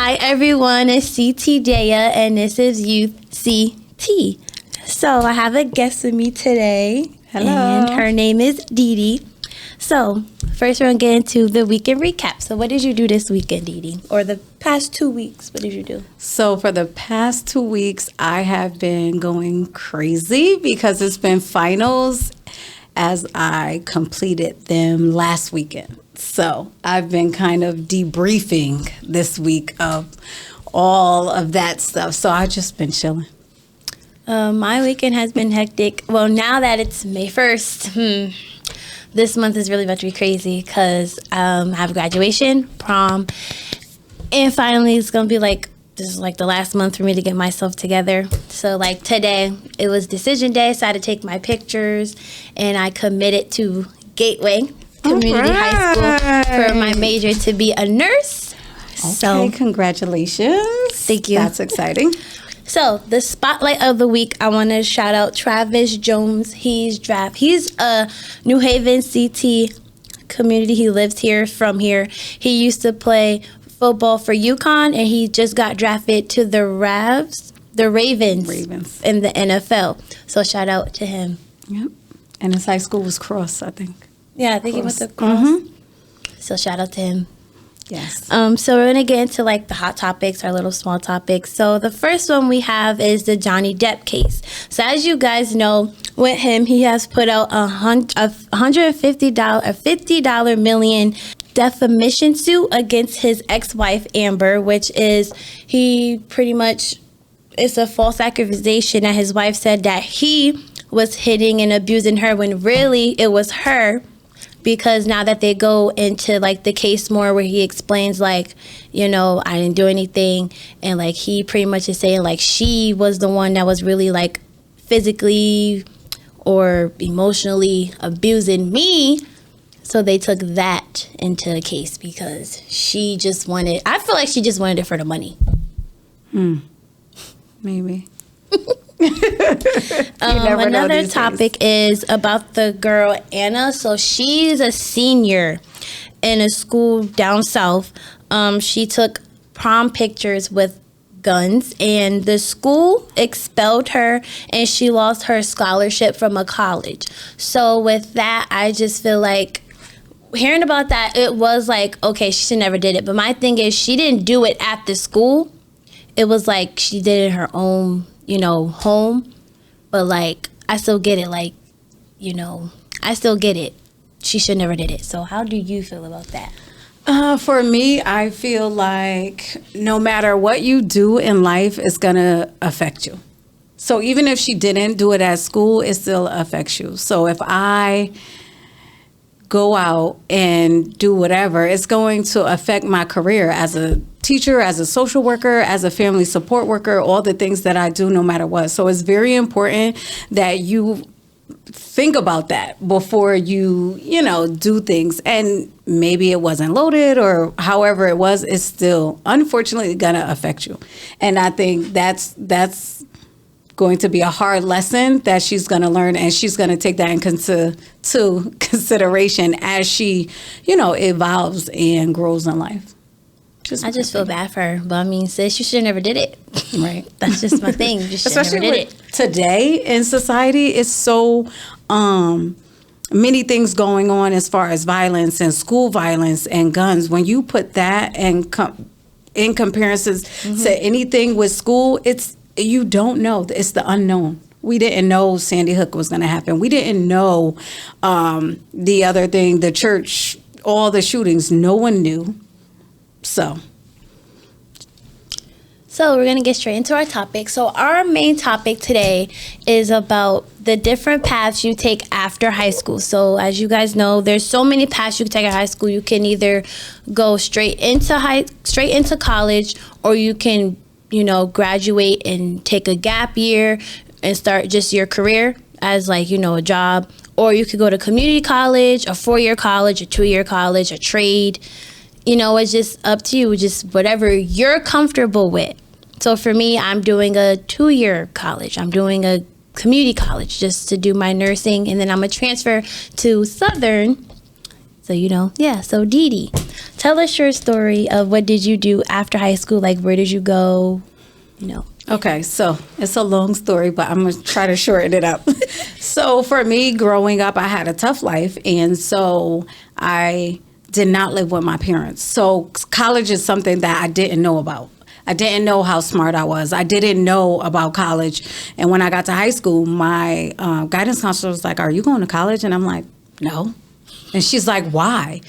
Hi everyone, it's CT Dea and this is Youth CT. So I have a guest with me today. Hello. And her name is Dee Dee. So first we're going to get into the weekend recap. So what did you do this weekend, Dee Dee? Or the past 2 weeks, what did you do? So for the past 2 weeks, I have been going crazy because it's been finals as I completed them last weekend. So I've been kind of debriefing this week of all of that stuff. So I've just been chilling. My weekend has been hectic. Well, now that it's May 1st, this month is really about to be crazy because I have graduation, prom, and finally it's going to be this is the last month for me to get myself together. So today, it was decision day, so I had to take my pictures, and I committed to Gateway Community High School for my major to be a nurse. Okay, So congratulations. Thank you. That's exciting. So the spotlight of the week, I want to shout out Travis Jones. He's a New Haven CT community. He lives here, from here. He used to play football for UConn, and he just got drafted to the Ravens in the NFL. So shout out to him. Yep. And his high school was Cross, I think. Yeah, I think he went to Cross. So shout out to him. Yes. So we're going to get into the hot topics, our little small topics. So the first one we have is the Johnny Depp case. So as you guys know, with him, he has put out a $50 million defamation suit against his ex-wife Amber, which is it's a false accusation that his wife said that he was hitting and abusing her when really it was her. Because now that they go into the case more, where he explains I didn't do anything, and he pretty much is saying she was the one that was really physically or emotionally abusing me. So they took that into the case because I feel like she just wanted it for the money. Maybe. Another topic is about the girl Anna. So she's a senior in a school down south. She took prom pictures with guns, and the school expelled her, and she lost her scholarship from a college. So with that, I just feel hearing about that, it was okay, she should never did it. But my thing is, she didn't do it at the school. It was she did it in her own home, but I still get it, I still get it. She should never did it. So how do you feel about that? For me, I feel no matter what you do in life, it's gonna affect you. So even if she didn't do it at school, it still affects you. So if I go out and do whatever, it's going to affect my career as a teacher, as a social worker, as a family support worker, all the things that I do no matter what. So it's very important that you think about that before you do things. And maybe it wasn't loaded or however it was, it's still unfortunately gonna affect you. And I think that's going to be a hard lesson that she's going to learn, and she's going to take that into consideration as she, evolves and grows in life. I just feel bad for her, but sis, you should have never did it. Right. That's just my thing. You should have never did it. Today in society, it's so many things going on as far as violence and school violence and guns. When you put that in comparisons to anything with school, you don't know. It's the unknown. We didn't know Sandy Hook was going to happen. We didn't know the other thing, the church, all the shootings. No one knew. So we're going to get straight into our topic. So our main topic today is about the different paths you take after high school. So as you guys know, there's so many paths you can take at high school. You can either go straight into college, or you can graduate and take a gap year and start just your career as a job. Or you could go to community college, a 4-year college, a 2-year college, a trade. It's just up to you, just whatever you're comfortable with. So for me, I'm doing a 2-year college. I'm doing a community college just to do my nursing. And then I'm going to transfer to Southern So, so Dee Dee, tell us your story of what did you do after high school? Like, where did you go? Okay, so it's a long story, but I'm going to try to shorten it up. So for me, growing up, I had a tough life. And so I did not live with my parents. So college is something that I didn't know about. I didn't know how smart I was. I didn't know about college. And when I got to high school, my guidance counselor was like, "Are you going to college?" And I'm like, "No." And she's like, "Why?"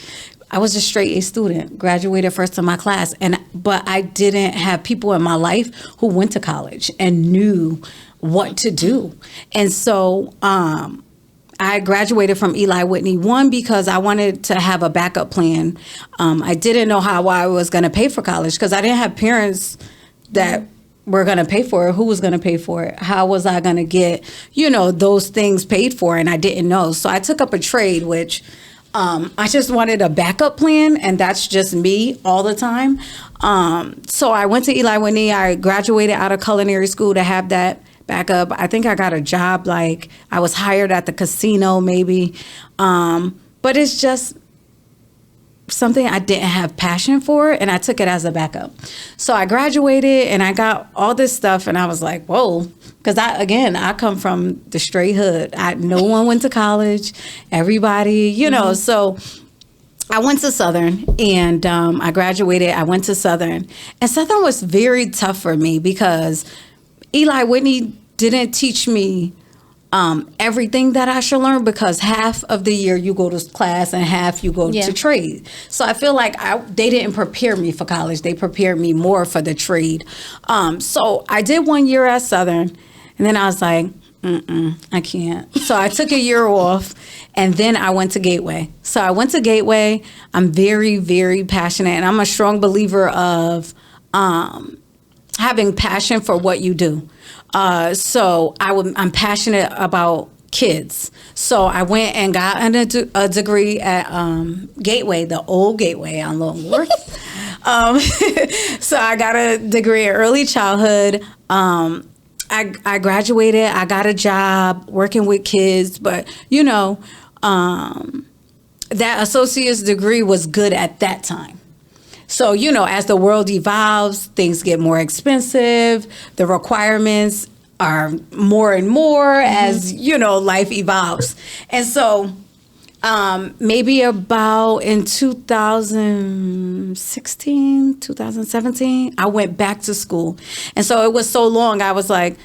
I was a straight A student, graduated first in my class, but I didn't have people in my life who went to college and knew what to do. And so I graduated from Eli Whitney, one, because I wanted to have a backup plan. I didn't know how I was going to pay for college because I didn't have parents that were going to pay for it. Who was going to pay for it? How was I going to get, those things paid for? And I didn't know. So I took up a trade, which I just wanted a backup plan, and that's just me all the time. So I went to Eli Whitney. I graduated out of culinary school to have that backup. I think I got a job, like I was hired at the casino maybe. But it's just something I didn't have passion for, and I took it as a backup. So I graduated and I got all this stuff, and I was like, whoa, because I come from the straight hood. No one went to college, everybody, so I went to Southern, and I graduated. I went to Southern, and Southern was very tough for me because Eli Whitney didn't teach me everything that I should learn, because half of the year you go to class and half you go to trade. So I feel like they didn't prepare me for college. They prepared me more for the trade. So I did 1 year at Southern, and then I was like, I can't. So I took a year off, and then I went to Gateway. So I went to Gateway. I'm very, very passionate, and I'm a strong believer of having passion for what you do. So I'm passionate about kids. So I went and got a degree at Gateway, the old Gateway on Longworth. So I got a degree in early childhood. I graduated. I got a job working with kids, but that associate's degree was good at that time. So, as the world evolves, things get more expensive. The requirements are more and more as, life evolves. And so maybe about in 2016, 2017, I went back to school. And so it was so long, I was like,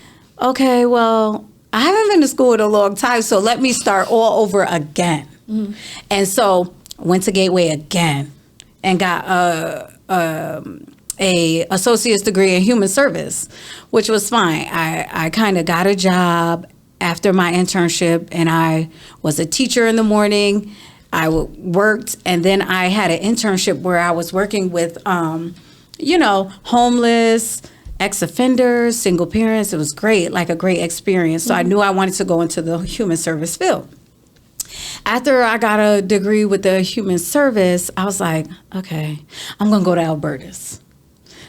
okay, well, I haven't been to school in a long time, so let me start all over again. Mm-hmm. And so went to Gateway again and got a associate's degree in human service, which was fine. I kind of got a job after my internship, and I was a teacher in the morning. I worked, and then I had an internship where I was working with, homeless, ex-offenders, single parents. It was great, like a great experience. So I knew I wanted to go into the human service field. After I got a degree with the human service, I was like, okay, I'm going to go to Albertus.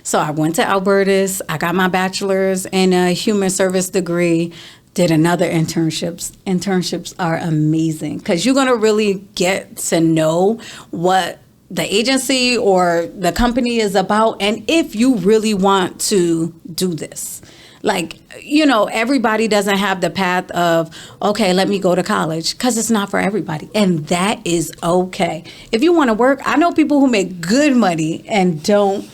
So I went to Albertus. I got my bachelor's in a human service degree, did another internships. Internships are amazing because you're going to really get to know what the agency or the company is about, and if you really want to do this. Like, everybody doesn't have the path of, okay, let me go to college, because it's not for everybody. And that is okay. If you want to work, I know people who make good money and don't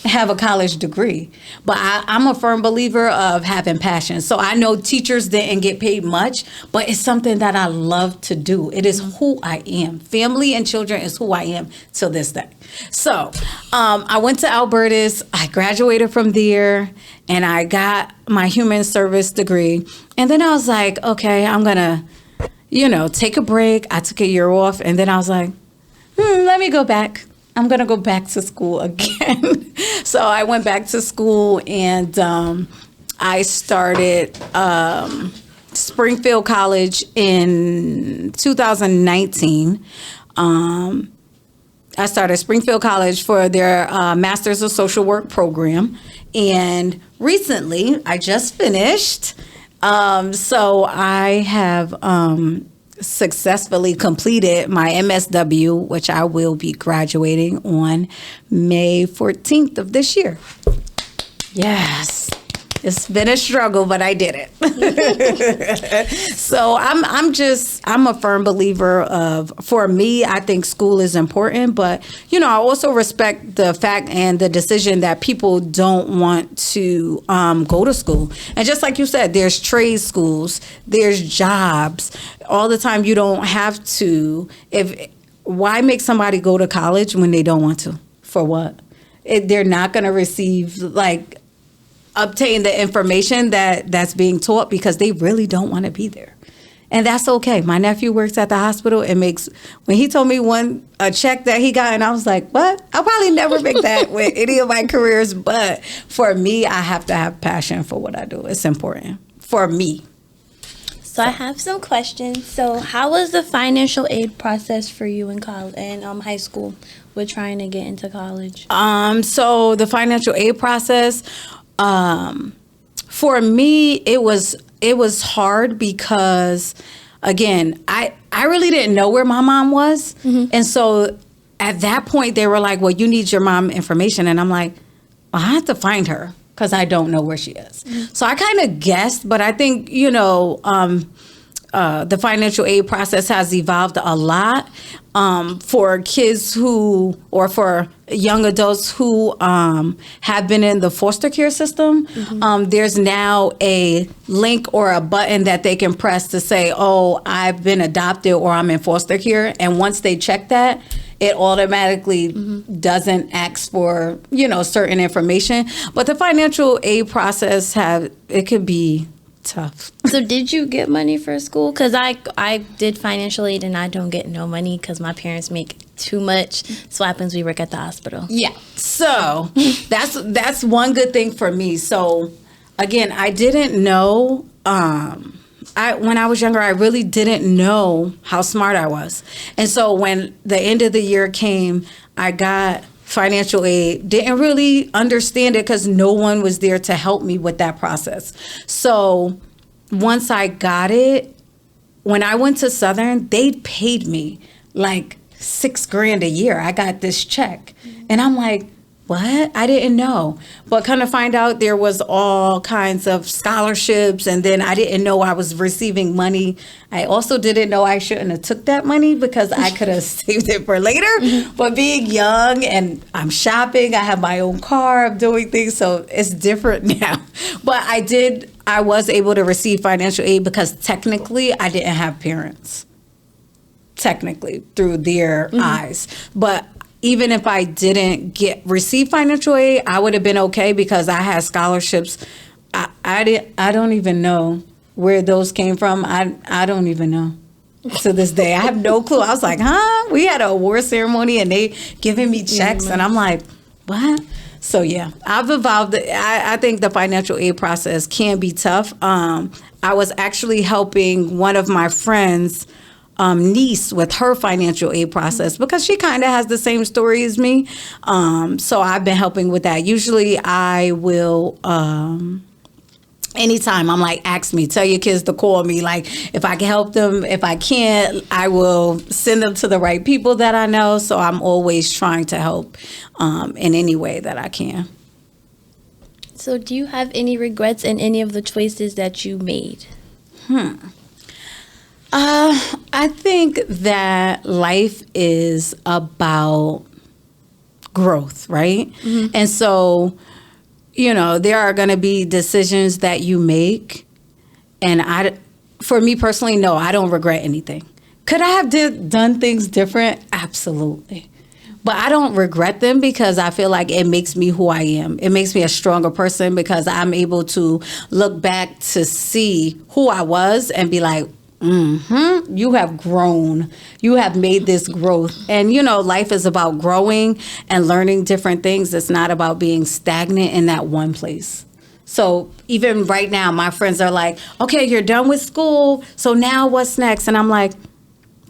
have a college degree, but I'm a firm believer of having passion. So I know teachers didn't get paid much, but it's something that I love to do. It is who I am. Family and children is who I am till this day. So I went to Albertus. I graduated from there, and I got my human service degree. And then I was like, okay, I'm gonna, take a break. I took a year off, and then I was like, let me go back. I'm going to go back to school again. So I went back to school, and I started Springfield College in 2019. I started Springfield College for their Masters of Social Work program. And recently, I just finished. So I have successfully completed my MSW, which I will be graduating on May 14th of this year. Yes. It's been a struggle, but I did it. So I'm a firm believer of, for me, I think school is important, but I also respect the fact and the decision that people don't want to go to school. And just like you said, there's trade schools, there's jobs. All the time you don't have to. Why make somebody go to college when they don't want to? For what? They're not going to receive obtain the information that's being taught because they really don't want to be there. And that's okay. My nephew works at the hospital and when he told me a check that he got, and I was like, what? I'll probably never make that with any of my careers. But for me, I have to have passion for what I do. It's important for me. So I have some questions. So how was the financial aid process for you in college and high school with trying to get into college? So the financial aid process, for me, it was hard because, again, I really didn't know where my mom was. Mm-hmm. And so at that point, they were like, well, you need your mom information. And I'm like, well, I have to find her because I don't know where she is. Mm-hmm. So I kind of guessed, but I think, the financial aid process has evolved a lot for kids or for young adults who have been in the foster care system. Mm-hmm. There's now a link or a button that they can press to say, oh, I've been adopted or I'm in foster care. And once they check that, it automatically mm-hmm. doesn't ask for, certain information. But the financial aid process it could be tough. So did you get money for school? Because I did financial aid and I don't get no money because my parents make too much. So what happens, we work at the hospital. Yeah. So that's one good thing for me. So again, I didn't know, when I was younger, I really didn't know how smart I was. And so when the end of the year came, I got financial aid, didn't really understand it because no one was there to help me with that process. So once I got it, when I went to Southern, they paid me like $6,000 a year. I got this check. And I'm like, what? I didn't know. But kind of find out there was all kinds of scholarships, and then I didn't know I was receiving money. I also didn't know I shouldn't have took that money because I could have saved it for later. But being young and I'm shopping, I have my own car, I'm doing things, so it's different now. But I was able to receive financial aid because technically I didn't have parents. Technically, through their mm-hmm. eyes. But even if I didn't receive financial aid, I would have been okay because I had scholarships. I don't even know where those came from. I don't even know to this day. I have no clue. I was like, huh? We had an award ceremony and they giving me checks and I'm like, what? So yeah, I've evolved. I think the financial aid process can be tough. I was actually helping one of my friends' niece with her financial aid process because she kind of has the same story as me. So I've been helping with that. Usually I will, anytime I'm like, ask me, tell your kids to call me. Like if I can help them, if I can't, I will send them to the right people that I know. So I'm always trying to help in any way that I can. So do you have any regrets in any of the choices that you made? I think that life is about growth, right? Mm-hmm. And so, there are going to be decisions that you make. And for me personally, no, I don't regret anything. Could I have done things different? Absolutely. But I don't regret them because I feel like it makes me who I am. It makes me a stronger person because I'm able to look back to see who I was and be like, mm-hmm, you have grown. You have made this growth. And, life is about growing and learning different things. It's not about being stagnant in that one place. So even right now, my friends are like, okay, you're done with school. So now what's next? And I'm like,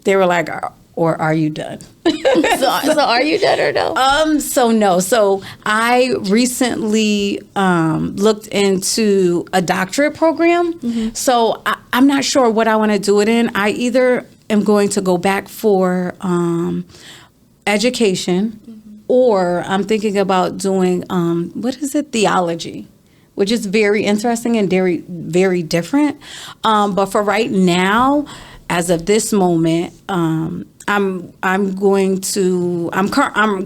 they were like, or are you done? So are you done or no? So no. So I recently looked into a doctorate program. Mm-hmm. So I'm not sure what I want to do it in. I either am going to go back for education, or I'm thinking about doing theology, which is very interesting and very, very different. But for right now, as of this moment, I'm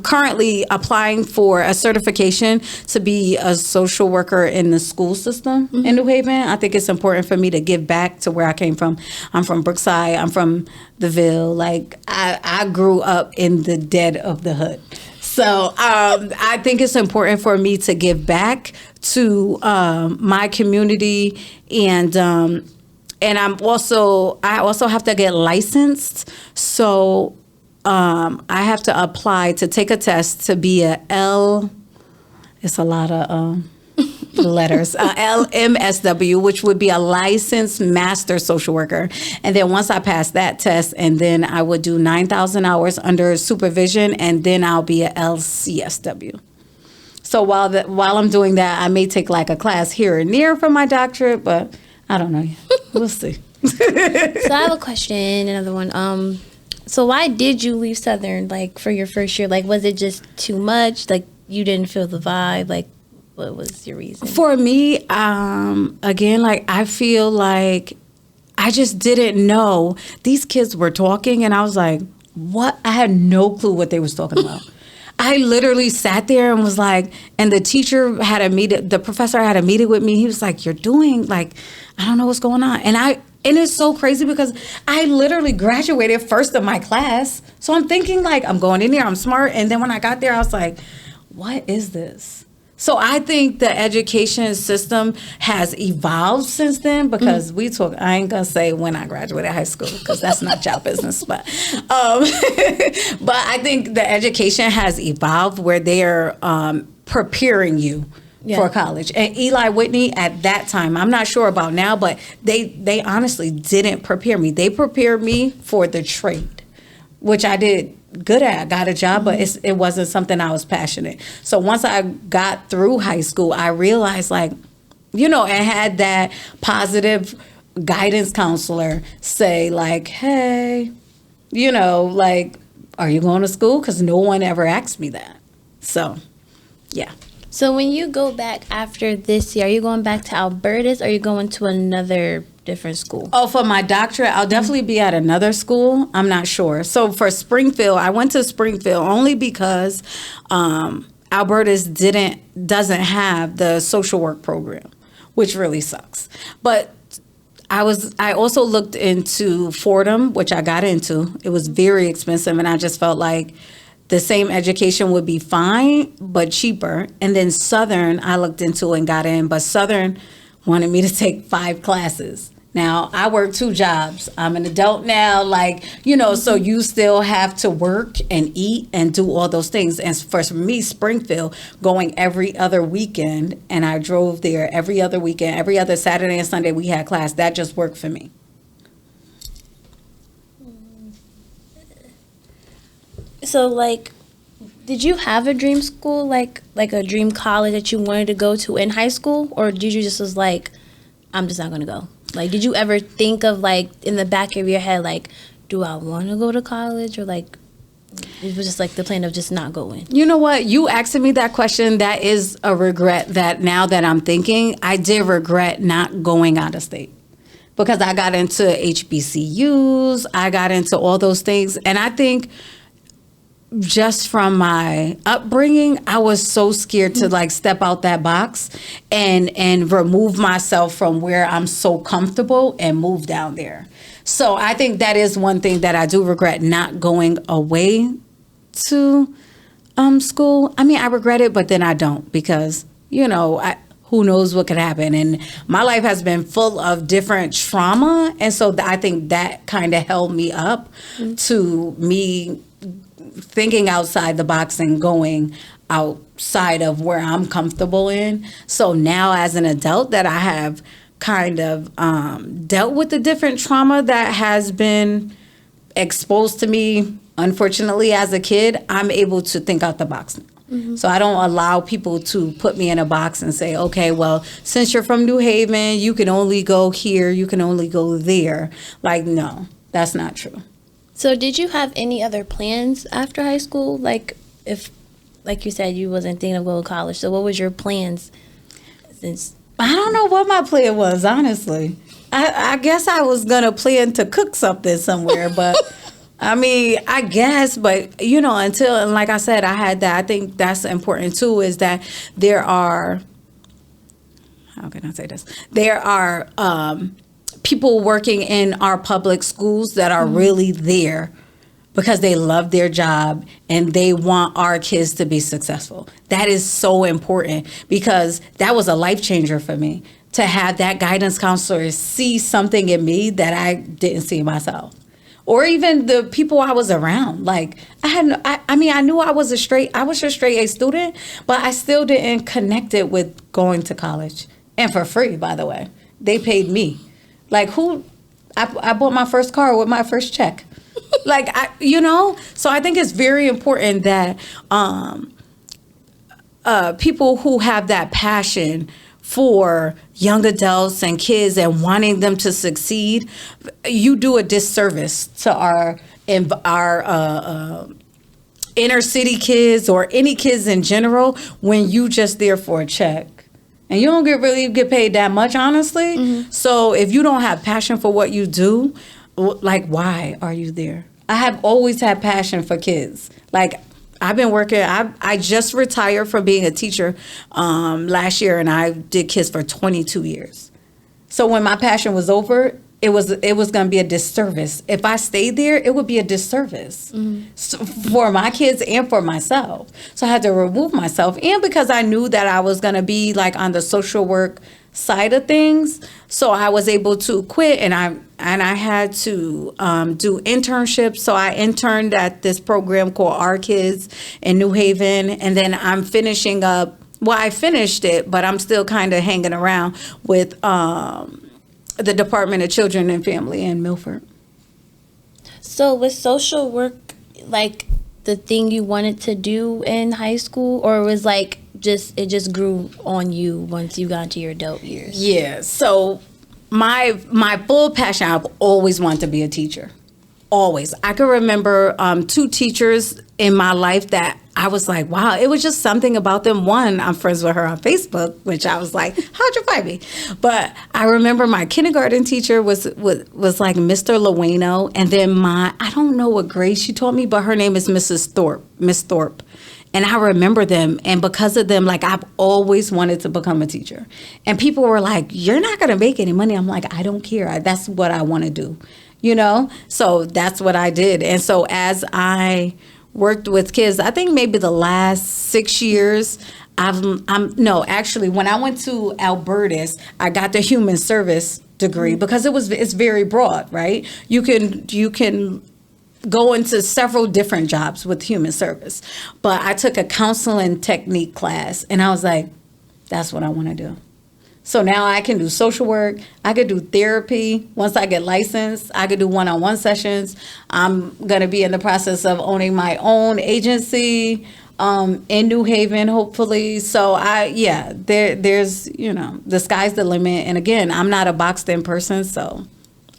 currently applying for a certification to be a social worker in the school system in New Haven. I think it's important for me to give back to where I came from. I'm from Brookside. I'm from the Ville. Like I grew up in the dead of the hood. So I think it's important for me to give back to my community, and I also have to get licensed. So I have to apply to take a test to be a L. It's a lot of letters. LMSW, which would be a licensed master social worker. And then once I pass that test, and then I would do 9,000 hours under supervision, and then I'll be a LCSW. So while I'm doing that, I may take like a class here and there for my doctorate, but I don't know yet. We'll see. So I have a question, another one. So why did you leave Southern, like, for your first year? Like, was it just too much? Like, you didn't feel the vibe? Like, what was your reason? For me, again, like, I feel like I just didn't know. These kids were talking, and I was like, what? I had no clue what they was talking about. I literally sat there and was like, and the teacher had a meeting, the professor had a meeting with me. He was like, you're doing, like, I don't know what's going on. And it's so crazy because I literally graduated first of my class. So I'm thinking, like, I'm going in there, I'm smart. And then when I got there, I was like, what is this? So I think the education system has evolved since then, because I ain't gonna say when I graduated high school, because that's not y'all business, but I think the education has evolved where they're preparing you for college. And Eli Whitney at that time, I'm not sure about now, but they honestly didn't prepare me. They prepared me for the trade, which I did good at. I got a job, but it wasn't something I was passionate. So once I got through high school, I realized, like, and had that positive guidance counselor say, like, hey, like, are you going to school? Because no one ever asked me that. So, yeah. So when you go back after this year, are you going back to Albertus, or are you going to another different school? Oh, for my doctorate, I'll definitely be at another school. I'm not sure. So for Springfield, I went to Springfield only because Albertus doesn't have the social work program, which really sucks. But I also looked into Fordham, which I got into. It was very expensive, and I just felt like the same education would be fine, but cheaper. And then Southern, I looked into and got in, but Southern wanted me to take 5 classes. Now, I work 2 jobs. I'm an adult now, like, so you still have to work and eat and do all those things. And for me, Springfield, going every other weekend, and I drove there every other weekend, every other Saturday and Sunday we had class, that just worked for me. So, like, did you have a dream school, like a dream college that you wanted to go to in high school? Or did you just was like, I'm just not going to go? Like, did you ever think of, like, in the back of your head, like, do I want to go to college? Or, like, it was just, like, the plan of just not going? You know what? You asking me that question, that is a regret that now that I'm thinking, I did regret not going out of state. Because I got into HBCUs, I got into all those things. And I think just from my upbringing, I was so scared to, like, step out that box and remove myself from where I'm so comfortable and move down there. So I think that is one thing that I do regret, not going away to school. I mean, I regret it, but then I don't, because, who knows what could happen. And my life has been full of different trauma. And so I think that kind of held me up to me thinking outside the box and going outside of where I'm comfortable in. So now as an adult that I have kind of dealt with the different trauma that has been exposed to me, unfortunately, as a kid, I'm able to think out the box now. So I don't allow people to put me in a box and say, okay, well, since you're from New Haven, you can only go here, you can only go there. Like, no, that's not true. So did you have any other plans after high school? Like if, like you said, you wasn't thinking of going to college. So what was your plans since? I don't know what my plan was, honestly. I guess I was going to plan to cook something somewhere, but I mean, I guess, but you know, until, and like I said, I had that. I think that's important too, is that there are, how can I say this? There are people working in our public schools that are really there because they love their job and they want our kids to be successful. That is so important because that was a life changer for me, to have that guidance counselor see something in me that I didn't see in myself. Or even the people I was around. Like I mean, I knew I was a straight A student, but I still didn't connect it with going to college. And for free, by the way. They paid me. Like I bought my first car with my first check. Like, so I think it's very important that people who have that passion for young adults and kids and wanting them to succeed, you do a disservice to our inner city kids or any kids in general when you just there for a check. And you don't really get paid that much, honestly. Mm-hmm. So if you don't have passion for what you do, like, why are you there? I have always had passion for kids. Like, I've been working, I just retired from being a teacher last year, and I did kids for 22 years. So when my passion was over, it was going to be a disservice. If I stayed there, it would be a disservice for my kids and for myself. So I had to remove myself. And because I knew that I was going to be like on the social work side of things, so I was able to quit, and I had to do internships. So I interned at this program called Our Kids in New Haven, and then I'm finishing up. Well, I finished it, but I'm still kind of hanging around with the Department of Children and Family in Milford. So was social work like the thing you wanted to do in high school, or was like it just grew on you once you got into your adult years? Yeah. So my full passion, I've always wanted to be a teacher. Always. I can remember 2 teachers in my life that I was like, wow, it was just something about them. One, I'm friends with her on Facebook, which I was like, how'd you find me? But I remember my kindergarten teacher was like Mr. Lueno. And then I don't know what grade she taught me, but her name is Miss Thorpe. And I remember them. And because of them, like, I've always wanted to become a teacher. And people were like, you're not going to make any money. I'm like, I don't care. That's what I want to do. So that's what I did. And so as I worked with kids, I think maybe the last 6 years, actually, when I went to Albertus, I got the human service degree because it's very broad, right? You can go into several different jobs with human service. But I took a counseling technique class, and I was like, that's what I want to do. So now I can do social work. I could do therapy. Once I get licensed, I could do one-on-one sessions. I'm going to be in the process of owning my own agency in New Haven, hopefully. So there's, the sky's the limit. And again, I'm not a boxed-in person, so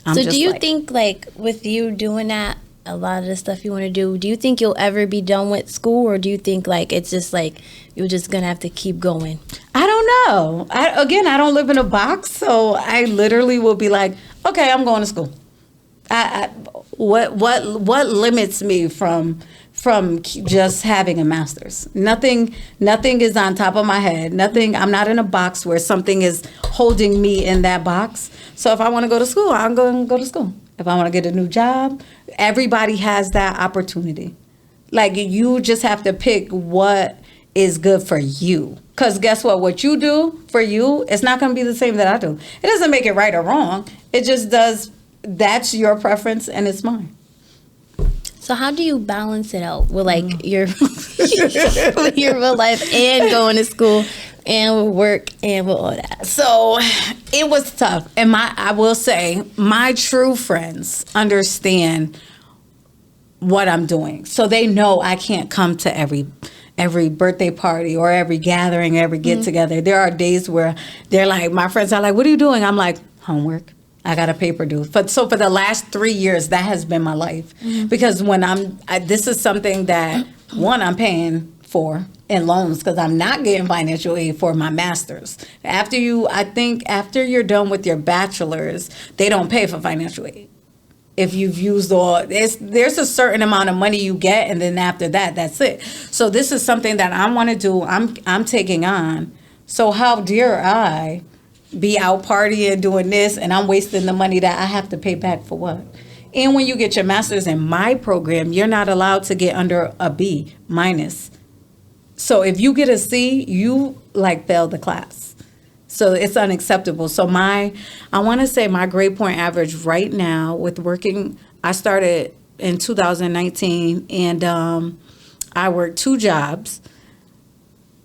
I'm just. So do you think, like, with you doing that, a lot of the stuff you want to do you think you'll ever be done with school, or do you think like it's just like you're just gonna have to keep going? I don't know. I don't live in a box, so I literally will be like, okay, I'm going to school. What limits me from just having a master's? Nothing is on top of my head. Nothing. I'm not in a box where something is holding me in that box. So if I want to go to school, I'm going to go to school. If I want to get a new job, everybody has that opportunity. Like, you just have to pick what is good for you. Because guess what you do for you, it's not going to be the same that I do. It doesn't make it right or wrong. It just does. That's your preference and it's mine. So how do you balance it out with like your real life and going to school and work and with all that? So it was tough. And I will say my true friends understand what I'm doing. So they know I can't come to every birthday party or every gathering, every get together. There are days where they're like, my friends are like, what are you doing? I'm like, homework. I got a paper due. So for the last 3 years, that has been my life. Because when this is something that, one, I'm paying for in loans because I'm not getting financial aid for my master's. After you're done with your bachelor's, they don't pay for financial aid. If you've used there's a certain amount of money you get, and then after that, that's it. So this is something that I want to do. I'm taking on. So how dare I be out partying doing this, and I'm wasting the money that I have to pay back for what? And when you get your master's in my program, you're not allowed to get under a B minus. So if you get a C, you failed the class. So it's unacceptable. So I want to say my grade point average right now with working, I started in 2019, and I worked 2 jobs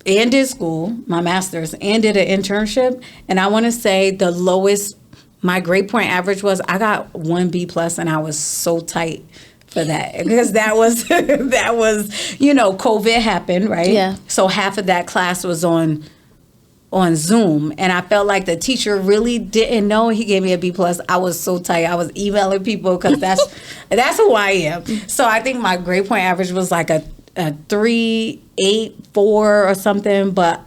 and did school, my master's, and did an internship. And I want to say the lowest my grade point average was, I got 1 B plus, and I was so tight for that because that was COVID happened, right? Yeah. So half of that class was on Zoom, and I felt like the teacher really didn't know. He gave me a B plus. I was so tight. I was emailing people because that's who I am. So I think my grade point average was like a 3.84 or something, but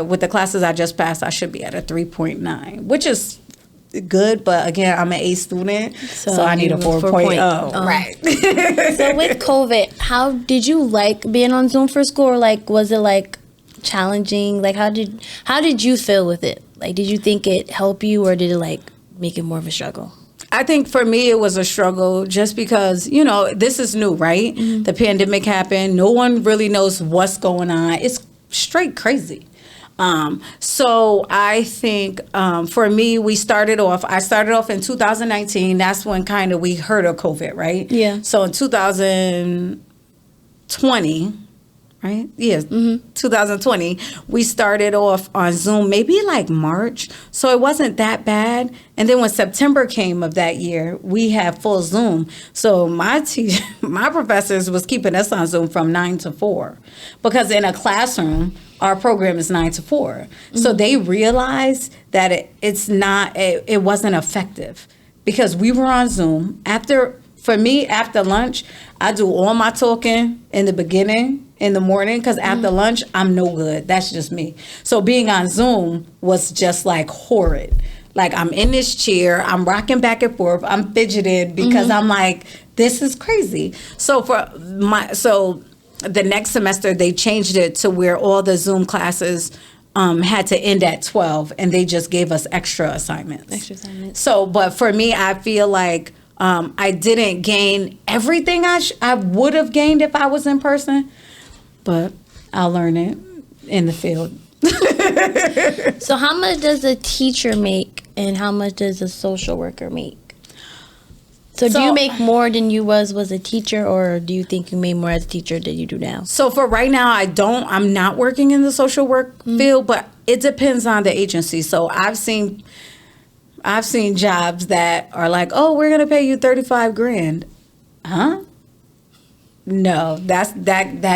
with the classes I just passed, I should be at a 3.9, which is good, but again, I'm an A student, so I need a 4.0. Right. So with COVID, how did you like being on Zoom for school, or was it challenging? How did you feel with it? Did you think it helped you, or did it make it more of a struggle? I think for me it was a struggle just because, this is new, right? Mm-hmm. The pandemic happened. No one really knows what's going on. It's straight crazy. So I think for me, I started off in 2019. That's when kind of we heard of COVID, right? Yeah. So in 2020, right? Yeah, 2020, we started off on Zoom, maybe March. So it wasn't that bad. And then when September came of that year, we had full Zoom. So my professors was keeping us on Zoom from 9 to 4 because in a classroom, our program is 9 to 4. Mm-hmm. So they realized that it wasn't effective because we were on Zoom. After lunch, I do all my talking in the beginning, in the morning, because after lunch, I'm no good. That's just me. So being on Zoom was just horrid. I'm in this chair, I'm rocking back and forth, I'm fidgeted because I'm this is crazy. So the next semester, they changed it to where all the Zoom classes had to end at 12, and they just gave us extra assignments. So, but for me, I feel like I didn't gain everything I would have gained if I was in person, but I'll learn it in the field. So how much does a teacher make, and how much does a social worker make? So do you make more than you was a teacher, or do you think you made more as a teacher than you do now? So for right now, I'm not working in the social work field, but it depends on the agency. So I've seen jobs that are oh, we're going to pay you $35,000. Huh? No, that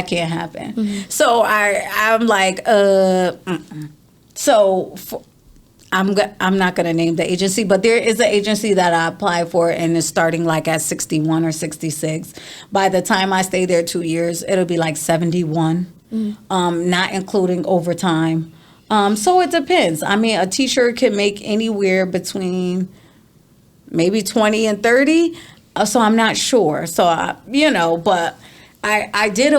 can't happen. Mm-hmm. So I'm So I'm not going to name the agency, but there is an agency that I applied for, and it's starting at 61 or 66. By the time I stay there 2 years, it'll be 71, not including overtime. So it depends. I mean, a teacher can make anywhere between maybe 20 and 30. So I'm not sure. So, but I did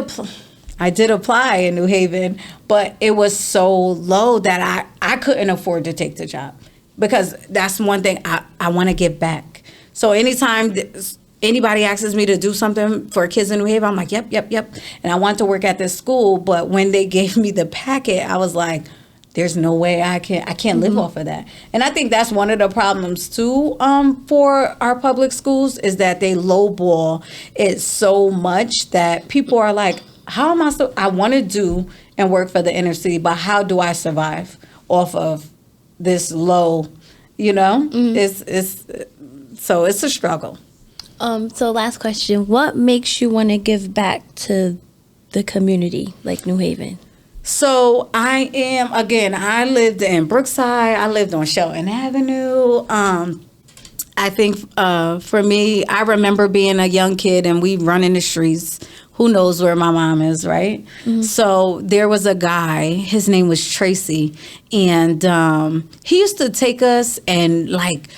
apply in New Haven, but it was so low that I couldn't afford to take the job, because that's one thing I want to give back. So anytime anybody asks me to do something for kids in New Haven, I'm like, yep. And I want to work at this school, but when they gave me the packet, I was like, there's no way I can't live off of that. And I think that's one of the problems too for our public schools, is that they lowball it so much that people are like, how am I want to do and work for the inner city, but how do I survive off of this low, It's a struggle. So last question, what makes you want to give back to the community like New Haven? So I lived in Brookside. I lived on Shelton Avenue. I think for me, I remember being a young kid and we run in the streets. Who knows where my mom is, right? So there was a guy, his name was Tracy, and he used to take us and like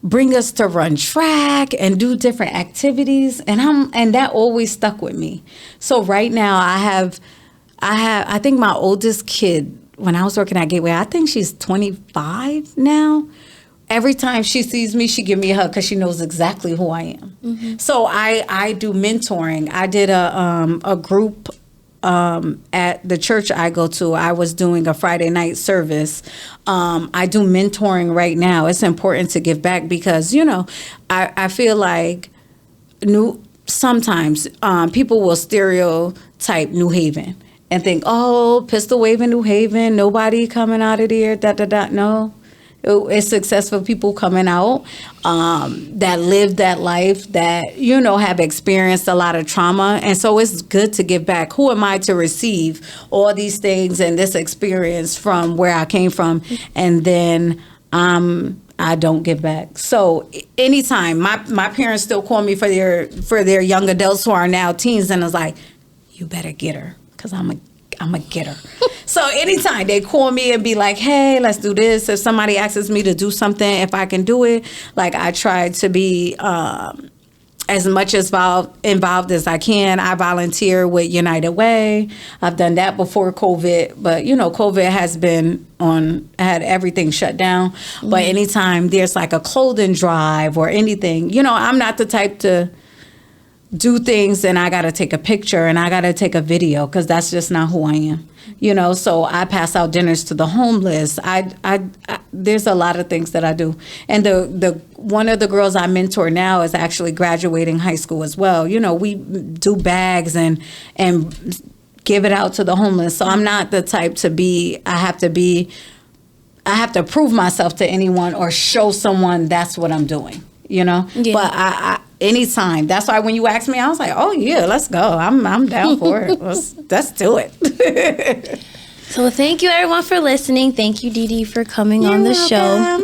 bring us to run track and do different activities, and that always stuck with me. So right now I think my oldest kid, when I was working at Gateway, I think she's 25 now. Every time she sees me, she give me a hug because she knows exactly who I am. So I do mentoring. I did a group at the church I go to. I was doing a Friday night service. I do mentoring right now. It's important to give back because, you know, I feel like sometimes people will stereotype New Haven and think, oh, pistol waving New Haven, nobody coming out of there, No. It's successful people coming out that live that life, that, you know, have experienced a lot of trauma. And so it's good to give back. Who am I to receive all these things and this experience from where I came from? And then I don't give back. So anytime my parents still call me for their young adults who are now teens, and it's like, you better get her because I'm a getter. So anytime they call me and be like, hey, let's do this. If somebody asks me to do something, if I can do it, like I try to be as much involved as I can. I volunteer with United Way. I've done that before COVID, but you know, COVID has been had everything shut down. But anytime there's like a clothing drive or anything, you know, I'm not the type to do things and I got to take a picture and I got to take a video because that's just not who I am, you know. So I pass out dinners to the homeless. I there's a lot of things that I do. And the one of the girls I mentor now is actually graduating high school as well. You know, we do bags and give it out to the homeless. So I'm not the type to be, I have to prove myself to anyone or show someone that's what I'm doing, you know. Yeah. But I anytime. That's why when you asked me, I was like, oh yeah, let's go. I'm down for it. Let's do it. So thank you everyone for listening. Thank you, Dee Dee, for coming on the show.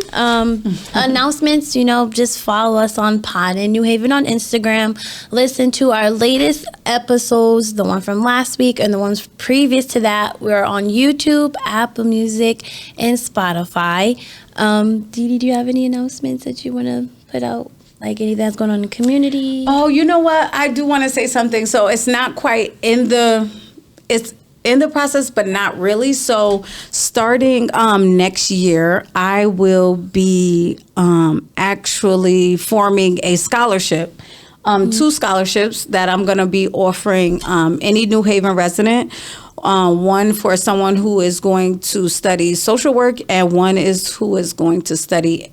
Announcements, you know, just follow us on Pod in New Haven on Instagram. Listen to our latest episodes, the one from last week and the ones previous to that. We're on YouTube, Apple Music, and Spotify. Dee Dee, do you have any announcements that you want to put out? Like anything that's going on in the community? Oh, you know what? I do want to say something. So it's not quite it's in the process, but not really. So starting next year, I will be actually forming a scholarship. 2 scholarships that I'm going to be offering any New Haven resident. One for someone who is going to study social work, and one is who is going to study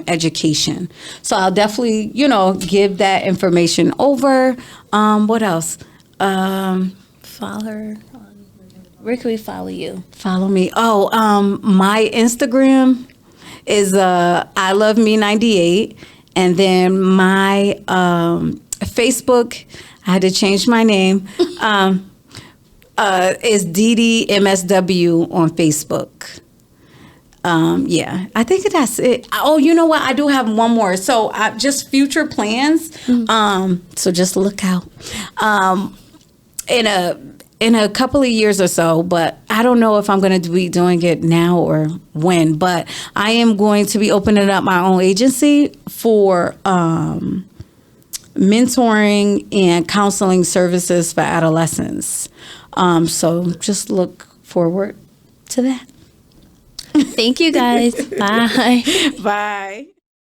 education. So I'll definitely, you know, give that information over. What else? Follow her. Where can we follow you? Follow me. Oh, my Instagram is I love me 98, and then my Facebook, I had to change my name. Is Dee Dee MSW on Facebook. Yeah, I think that's it. Oh, you know what? I do have one more. So just future plans. So just look out. In a couple of years or so, but I don't know if I'm going to be doing it now or when, but I am going to be opening up my own agency for mentoring and counseling services for adolescents. So just look forward to that. Thank you guys. Bye. Bye.